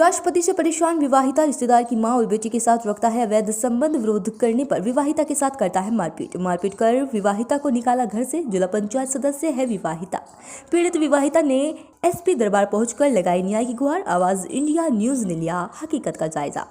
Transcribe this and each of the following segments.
अय्याश पति से परेशान विवाहिता रिश्तेदार की मां और बेटी के साथ रखता है अवैध संबंध। विरोध करने पर विवाहिता के साथ करता है मारपीट कर विवाहिता को निकाला घर से। जिला पंचायत सदस्य है विवाहिता। पीड़ित विवाहिता ने एसपी दरबार पहुंचकर लगाई न्याय की गुहार। आवाज इंडिया न्यूज ने लिया हकीकत का जायजा।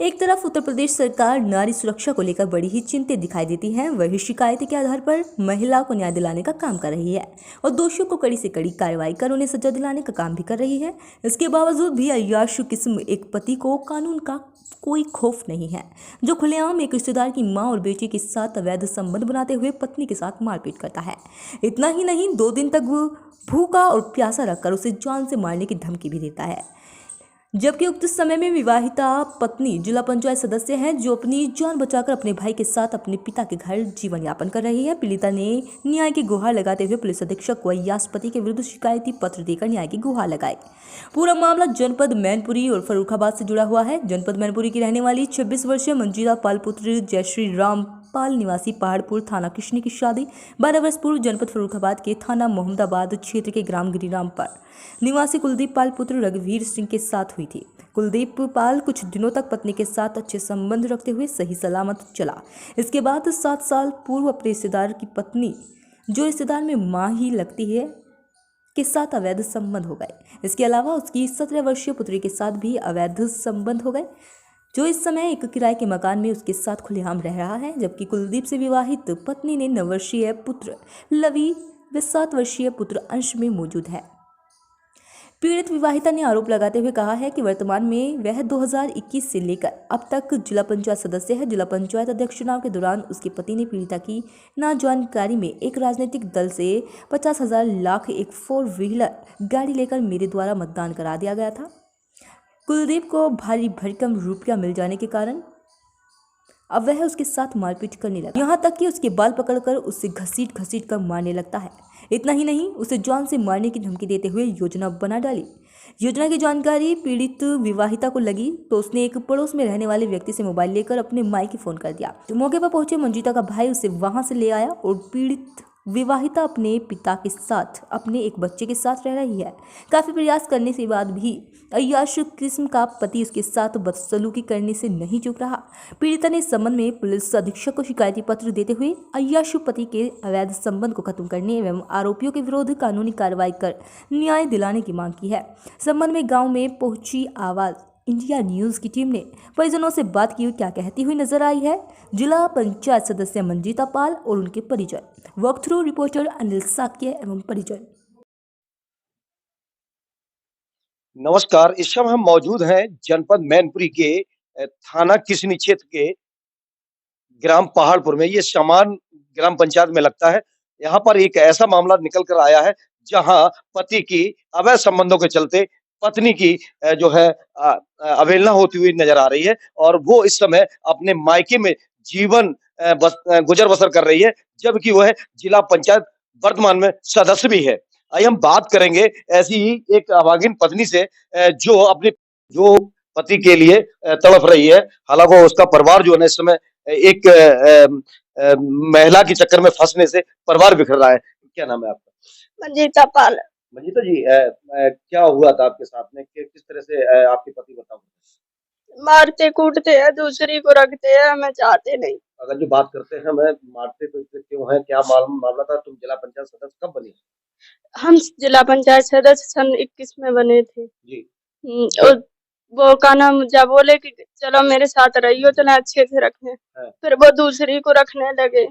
एक तरफ उत्तर प्रदेश सरकार नारी सुरक्षा को लेकर बड़ी ही चिंतित दिखाई देती है, वही शिकायत के आधार पर महिला को न्याय दिलाने का काम कर रही है और दोषियों को कड़ी से कड़ी कार्रवाई कर उन्हें सजा दिलाने का काम भी कर रही है। इसके बावजूद भी अय्याश किस्म एक पति को कानून का कोई खौफ नहीं है, जो खुलेआम एक रिश्तेदार की मां और बेटी के साथ अवैध संबंध बनाते हुए पत्नी के साथ मारपीट करता है। इतना ही नहीं, 2 दिन तक वो भूखा और प्यासा रखकर उसे जान से मारने की धमकी भी देता है। जबकि उक्त समय में विवाहिता पत्नी जिला पंचायत सदस्य है, जो अपनी जान बचाकर अपने भाई के साथ अपने पिता के घर जीवन यापन कर रही है। पीड़िता ने न्याय की गुहार लगाते हुए पुलिस अधीक्षक को अय्याश पति के विरुद्ध शिकायती पत्र देकर न्याय की गुहार लगाई। पूरा मामला जनपद मैनपुरी और फर्रुखाबाद से जुड़ा हुआ है। जनपद मैनपुरी की रहने वाली 26 वर्षीय मंजीरा पाल पुत्र जयश्री राम पाल निवासी पहाड़पुर थाना कृष्णी की शादी 12 वर्ष पूर्व जनपद फर्रुखाबाद के थाना मोहम्मदाबाद क्षेत्र के ग्राम गिरिराम पर निवासी कुलदीप पाल पुत्र रघुवीर सिंह के साथ हुई थी। कुलदीप पाल कुछ दिनों तक पत्नी के साथ अच्छे संबंध रखते हुए सही सलामत चला। इसके बाद 7 साल पूर्व अपने रिश्तेदार की पत्नी, जो रिश्तेदार में मां ही लगती है, के साथ अवैध संबंध हो गए। इसके अलावा उसकी 17 वर्षीय पुत्री के साथ भी अवैध संबंध हो गए, जो इस समय एक किराए के मकान में उसके साथ खुलेआम रह रहा है। जबकि कुलदीप से विवाहित पत्नी ने 9 वर्षीय पुत्र लवी व 7 वर्षीय पुत्र अंश में मौजूद है। पीड़ित विवाहिता ने आरोप लगाते हुए कहा है कि वर्तमान में वह 2021 से लेकर अब तक जिला पंचायत सदस्य है। जिला पंचायत अध्यक्ष चुनाव के दौरान उसके पति ने पीड़िता की ना जानकारी में एक राजनीतिक दल से 50,000 लाख एक 4 व्हीलर गाड़ी लेकर मेरे द्वारा मतदान करा दिया गया था। कुलदीप को भारी भरकम रुपया मिल जाने के कारण अब वह उसके साथ मारपीट करने लगा, यहाँ तक कि उसके बाल पकड़कर उससे घसीट कर मारने लगता है। इतना ही नहीं, उसे जान से मारने की धमकी देते हुए योजना बना डाली। योजना की जानकारी पीड़ित विवाहिता को लगी तो उसने एक पड़ोस में रहने वाले व्यक्ति से मोबाइल लेकर अपने मायके फोन कर दिया। तो मौके पर पहुंचे मंजीता का भाई उसे वहां से ले आया और पीड़ित विवाहिता अपने पिता के साथ अपने एक बच्चे के साथ रह रही है। काफी प्रयास करने के बाद भी अय्याश किस्म का पति उसके साथ बदसलूकी करने से नहीं चूक रहा। पीड़िता ने इस संबंध में पुलिस अधीक्षक को शिकायती पत्र देते हुए अय्याश पति के अवैध संबंध को खत्म करने एवं आरोपियों के विरुद्ध कानूनी कार्रवाई कर न्याय दिलाने की मांग की है। संबंध में गाँव में पहुंची आवाज इंडिया न्यूज की टीम ने परिजनों से बात की। क्या कहती हुई नजर आई है जिला पंचायत सदस्य मंजीता पाल और उनके परिजन। Walk through reporter Anil Shakya एवं परिजन। नमस्कार, इस समय हम मौजूद हैं जनपद मैनपुरी के थाना किसनी क्षेत्र के ग्राम पहाड़पुर में। ये समान ग्राम पंचायत में लगता है। यहाँ पर एक ऐसा मामला निकल कर आया है जहाँ पति की अवैध संबंधों के चलते पत्नी की जो है अवहेलना होती हुई नजर आ रही है और वो इस समय अपने मायके में जीवन गुजर बसर कर रही है, जबकि वह जिला पंचायत वर्तमान में सदस्य भी है। आइए हम बात करेंगे ऐसी ही एक अभागिन पत्नी से जो पति के लिए तड़प रही है। हालांकि उसका परिवार जो है ना इस समय एक महिला के चक्कर में फंसने से परिवार बिखर रहा है। क्या नाम है आपका? मंजीता पाल। मंजीता जी, क्या हुआ था आपके साथ में? किस तरह से आपके पति बताओ? मारते कूटते हैं, दूसरी को रखते हैं, हमें चाहते नहीं। अगर जो बात करते हैं हमें मारते पीटते क्यों है, क्या मामला था? तुम जिला पंचायत सदस्य कब बनी? हम जिला पंचायत सदस्य सन 21 में बने थे जी। और वो का नाम जब बोले कि चलो मेरे साथ रहियो तो ना अच्छे से रखने, फिर वो दूसरी को रखने लगे।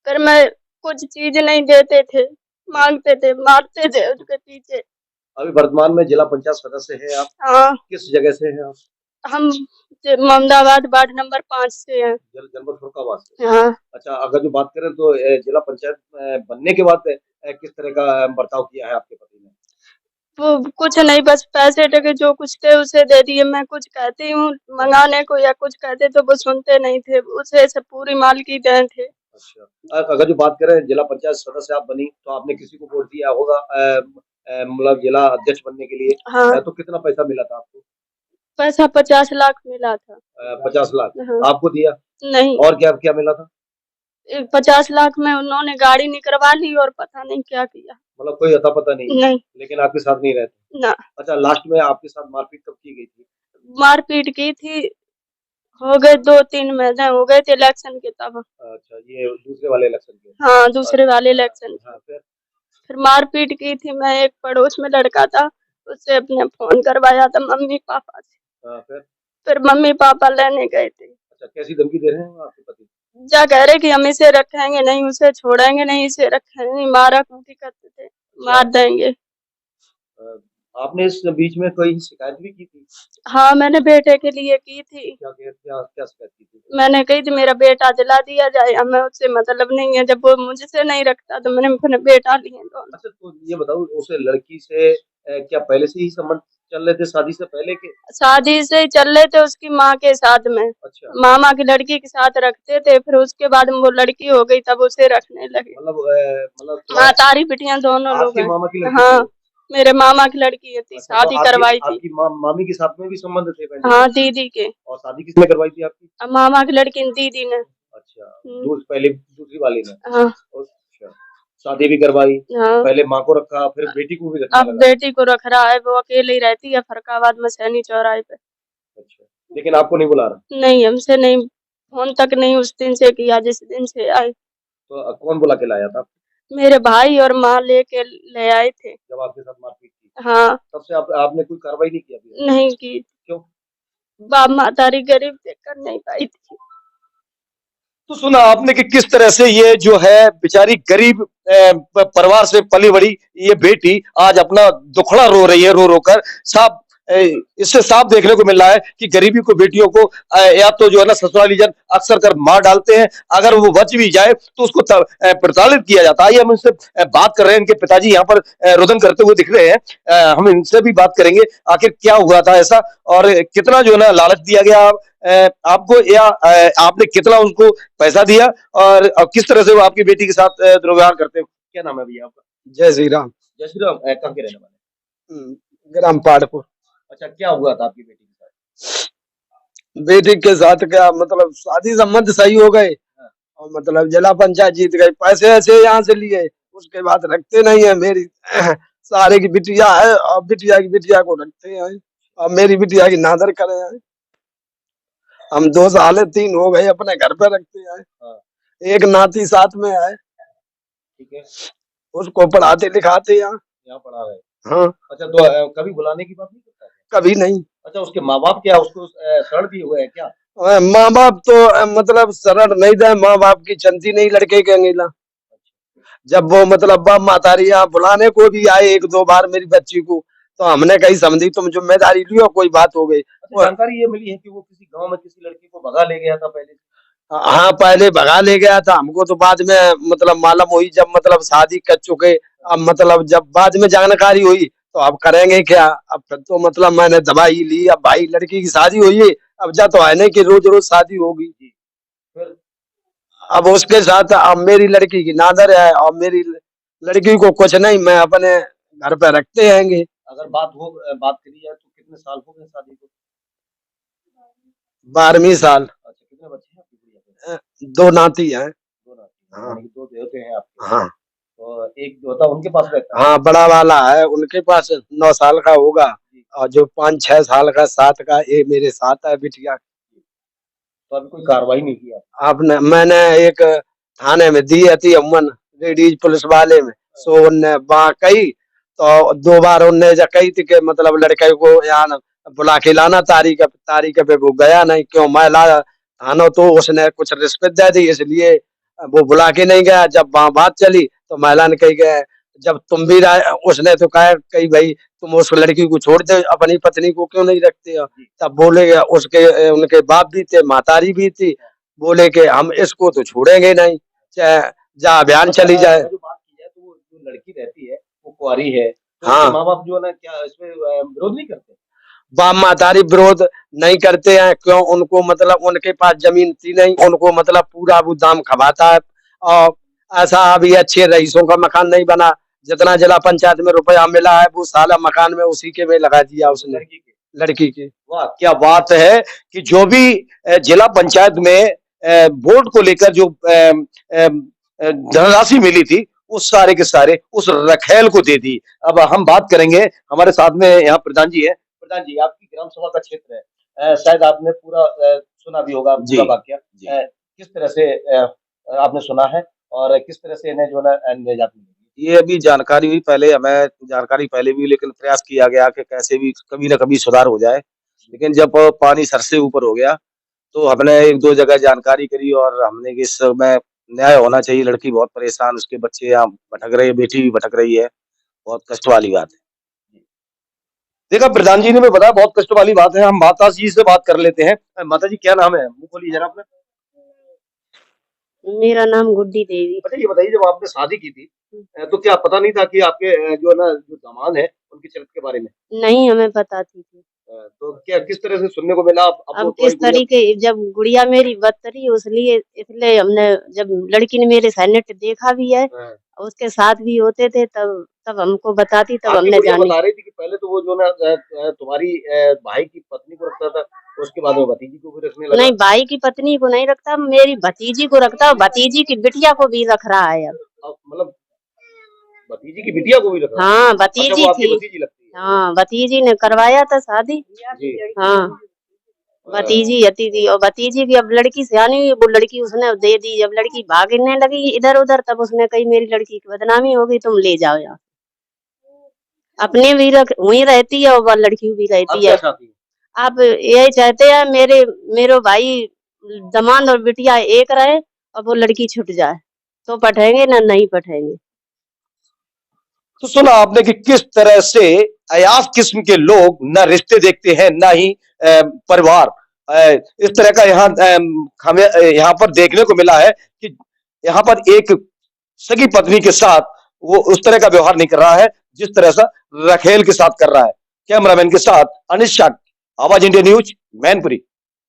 फिर मैं कुछ चीज नहीं देते थे, मांगते थे, मारते थे उसके पीछे। अभी वर्तमान में जिला पंचायत सदस्य है आप? हाँ। किस जगह से हैं आप? हम मोहम्मदाबाद वार्ड नंबर 5 से हैं। जनपद फर्रुखाबाद से। हाँ। अच्छा, अगर जो बात करें तो जिला पंचायत बनने के बाद किस तरह का बर्ताव किया है आपके पति ने? वो कुछ नहीं, बस पैसे टके जो कुछ थे उसे दे दिए। मैं कुछ कहती हूँ मंगाने को या कुछ कहते तो वो सुनते नहीं थे, उसे से पूरी माल की देन थे। अच्छा, अगर जो बात करें जिला पंचायत सदस्य आप बनी तो आपने किसी को वोट दिया होगा मतलब जिला अध्यक्ष बनने के लिए? हाँ। तो कितना पैसा मिला था आपको? पैसा 50 लाख मिला था। 50 लाख? हाँ। आपको दिया? नहीं। और क्या मिला था? 50 लाख में उन्होंने गाड़ी निकलवा ली और पता नहीं क्या किया। मतलब कोई अता पता नहीं, नहीं लेकिन आपके साथ नहीं रहते। ना। अच्छा, लास्ट में आपके साथ मारपीट कब की गई थी? मारपीट की थी, हो गए 2-3 महीने हो गए थे इलेक्शन के तब। अच्छा, ये दूसरे वाले इलेक्शन के। हाँ, दूसरे वाले इलेक्शन। हाँ, फिर मारपीट की थी। मैं एक पड़ोस में लड़का था, उससे अपने फोन करवाया था मम्मी पापा से। फिर? फिर मम्मी पापा लेने गए थे। अच्छा, कैसी धमकी दे रहे हैं आपके पति? जा कह रहे कि हम इसे रखेंगे नहीं, उसे छोड़ेंगे नहीं, इसे रखेंगे नहीं, मारा कूटी करते थे, मार देंगे। अ, आपने इस बीच में कोई शिकायत भी की थी? हाँ, मैंने बेटे के लिए की थी। क्या शिकायत की थी? मैंने कही थी मेरा बेटा दिला दिया जाए, हमें उससे मतलब नहीं है। जब वो मुझसे नहीं रखता तो मैंने अपने बेटा लिए दोनों। अच्छा, तो ये बताओ, उस लड़की से क्या पहले से ही संबंध चल रहे थे, शादी से पहले के? शादी से ही चल रहे थे उसकी माँ के साथ में। अच्छा, मामा की लड़की के साथ रखते थे, फिर उसके बाद वो लड़की हो गई तब उसे रखने लगे। मतलब माँ तारी बिटियां दोनों लोग आपके हैं। मामा की लड़की हाँ, थी वो? मेरे मामा की लड़की थी, अच्छा, तो शादी करवाई थी। आपकी मामी के साथ में भी संबंध थे पहले? हाँ, दीदी के। और शादी किसने करवाई थी आपकी? अब मामा की लड़की ने दीदी ने। अच्छा, पहले दूसरी वाली ने। हाँ अच्छा, शादी भी करवाई, हाँ। पहले माँ को रखा, फिर बेटी को भी रखने अब लगा। बेटी को रख रहा है, वो अकेले ही रहती है फरकाबाद में सैनी चौराहे पे। अच्छा, लेकिन आपको नहीं बुला रहा? नहीं, हमसे नहीं, फोन तक नहीं उस दिन से किया जिस दिन से आए। तो कौन बुला के लाया था? मेरे भाई और माँ लेके ले आए थे। जब आपके साथ मारपीट की, हाँ। तब से आपने कोई कार्रवाई नहीं की अभी? नहीं की। क्यों? बाप मातारी गरीब देख कर नहीं पाई थी। तो सुना आपने कि किस तरह से ये जो है बेचारी गरीब परिवार से पली बड़ी ये बेटी आज अपना दुखड़ा रो रही है, रो रो कर। साफ इससे साफ देखने को मिल रहा है कि गरीबी को बेटियों को या तो जो है ना ससुराली जन अक्सर कर मार डालते हैं, अगर वो बच भी जाए तो उसको प्रताड़ित किया जाता है। आइए हम इनसे बात कर रहे हैं, इनके पिताजी यहाँ पर रुदन करते हुए दिख रहे हैं। हम इनसे भी बात करेंगे आखिर क्या हुआ था ऐसा, और कितना जो है ना लालच दिया गया आपको, या आपने कितना उनको पैसा दिया, और किस तरह से वो आपकी बेटी के साथ दुर्व्यवहार करते हैं। क्या नाम है भैया आपका? जय श्री राम। जय श्री राम। कहाँ के रहने वाले? ग्राम पहाड़पुर। अच्छा, क्या हुआ था आपकी बेटी के साथ? बेटी के साथ क्या मतलब शादी संबंध सही हो गए और मतलब जिला पंचायत जीत गई, पैसे ऐसे यहाँ से लिए, उसके बाद रखते नहीं है। मेरी सारे की बिटिया है और बिटिया की बिटिया को रखते हैं और मेरी बिटिया की नादर करे हैं। हम 2 साल 3 हो गए अपने घर पे रखते हैं। हाँ, एक नाती साथ में है, ठीक है। उसको पढ़ाते लिखाते हैं। यहाँ पढ़ा रहे हैं। हाँ, अच्छा, तो कभी बुलाने की बात नहीं करता है? कभी नहीं। अच्छा, उसके माँ बाप क्या उसको शरण दिए हुए हैं क्या? माँ बाप तो मतलब शरण नहीं दे, माँ बाप की चलती नहीं लड़के के अंगीला। जब वो मतलब बाप मातारी यहाँ बुलाने को भी आए 1-2 बार मेरी बच्ची को, तो हमने कही समझी तुम जिम्मेदारी लियो, कोई बात हो गई। अच्छा, जानकारी ये मिली है कि वो किसी गांव में किसी लड़की को भगा ले गया था पहले? हाँ, पहले भगा ले गया था, हमको तो बाद में मतलब मालूम हुई जब मतलब शादी कर चुके। अब मतलब जब बाद में जानकारी हुई तो अब करेंगे क्या। अब फिर तो मतलब मैंने दवाई ली, अब भाई लड़की की शादी हुई है, अब जा तो है नहीं कि रोज रोज शादी होगी। फिर अब उसके साथ अब मेरी लड़की की नादर है और मेरी लड़की को कुछ नहीं, मैं अपने घर पे रखते हैंगे। अगर बात करी जाए तो कितने साल हो गए शादी को? 12वीं साल। अच्छा, कितने बच्चे हैं आपकी गुड़िया के? 2 नाती हैं। दो नाती, हाँ। यानी कि 2 देवते हैं आपके। हाँ तो एक दोता उनके पास रहता है? हाँ, बड़ा वाला है उनके पास 9 साल का होगा और जो 5-6 साल का 7 का ये मेरे साथ है बिटिया। तो अभी कोई कार्रवाई नहीं की आपने मैंने एक थाने में दी थी अमन लेडीज पुलिस वाले में, सो उनने वहाँ कही तो 2 बार उनने जा कही थी कि मतलब लड़के को यहाँ न बुला के लाना, तारीख पे वो गया नहीं। क्यों मैं लाया थाना तो उसने कुछ रिश्वत दे दी, इसलिए वो बुला के नहीं गया। जब वहाँ बात चली तो महिला ने कही गया जब तुम भी उसने तो कहा कही भाई तुम उस लड़की को छोड़ दे, अपनी पत्नी को क्यों नहीं रखते हो। तब बोले उसके उनके बाप भी थे, मातारी भी थी, बोले कि हम इसको तो छोड़ेंगे नहीं, चाहे जहाँ अभियान चली जाए। जो बात की जाए तो वो जो लड़की रहती है वो कुंवारी है, तो हाँ। उसके माँ बाप जो है ना क्या इसमें विरोध नहीं करते? बाप मातारी विरोध नहीं करते हैं। क्यों, उनको मतलब उनके पास जमीन थी नहीं, उनको मतलब पूरा वो दाम खपाता है और ऐसा अभी अच्छे रईसों का मकान नहीं बना, जितना जिला पंचायत में रुपया मिला है वो साला मकान में उसी के में लगा दिया उसने लड़की के। वाह, क्या बात है कि जो भी जिला पंचायत में बोर्ड को लेकर जो धनराशि मिली थी वो सारे के सारे उस रखेल को दे दी। अब हम बात करेंगे, हमारे साथ में यहाँ प्रधान जी है। प्रधान जी, आपकी ग्राम सभा का क्षेत्र है, शायद आपने पूरा सुना भी होगा पूरा वाक्य। किस तरह से आपने सुना है और किस तरह से इन्हें जो है ना निजात मिली? ये अभी जानकारी हुई, पहले हमें जानकारी पहले भी, लेकिन प्रयास किया गया कि कैसे भी कभी न कभी सुधार हो जाए। लेकिन जब पानी सर से ऊपर हो गया, तो हमने 1-2 जगह जानकारी करी और हमने कि इस समय न्याय होना चाहिए। लड़की बहुत परेशान, उसके बच्चे यहाँ भटक रहे हैं, बेटी भी भटक रही है। बहुत कष्ट वाली बात है। देखा, प्रधान जी ने भी बताया, बहुत कष्ट वाली बात है। हम माता जी से बात कर लेते हैं। माता जी, क्या नाम है? मुंह खोलिए जरा अपना। मेरा नाम गुड्डी देवी। अच्छा, ये बताइए, जब आपने शादी की थी तो क्या पता नहीं था कि आपके जो है ना जो दामाद है उनके चरित्र के बारे में? नहीं, हमें पता थी। तो क्या किस तरह से सुनने को मिला? अब इस तरीके जब गुड़िया मेरी बदतरी, इसलिए हमने, जब लड़की ने मेरे सैनेट देखा भी है, उसके साथ भी होते थे, तब हमको बताती, तब हमने जानी। बता रही थी कि पहले तो वो जो ना तुम्हारी भाई की पत्नी को रखता था, उसके बाद में भतीजी को भी रखने लगा। नहीं, भाई की पत्नी को नहीं रखता, मेरी भतीजी को रखता, भतीजी की बिटिया को भी रख रहा है अब। मतलब भतीजी की बिटिया को भी रख रहा है? हाँ, भतीजी अच्छा, वो आपकी थी। भतीजी लगती है? हाँ, भतीजी ने करवाया था शादी। हाँ, भतीजी आती थी, और भतीजी की अब लड़की सियानी हुई, वो लड़की उसने दे दी। जब लड़की भागने लगी इधर उधर, तब उसने कही मेरी लड़की की बदनामी हो गई, तुम ले जाओ यहाँ। अपने भी वहीं रहती है और वह लड़की भी रहती है। आप यही चाहते हैं मेरो भाई दामाद और बिटिया एक रहे और वो लड़की छूट जाए, तो पढ़ेंगे ना नहीं पढ़ेंगे। तो सुना आपने कि किस तरह से अयास किस्म के लोग न रिश्ते देखते हैं, न ही परिवार। इस तरह का हमें यहाँ पर देखने को मिला है कि यहाँ पर एक सगी पत्नी के साथ वो उस तरह का व्यवहार नहीं कर रहा है जिस तरह से रखेल के साथ कर रहा है। कैमरामैन के साथ अनिश शाह, आवाज इंडिया न्यूज, मैनपुरी।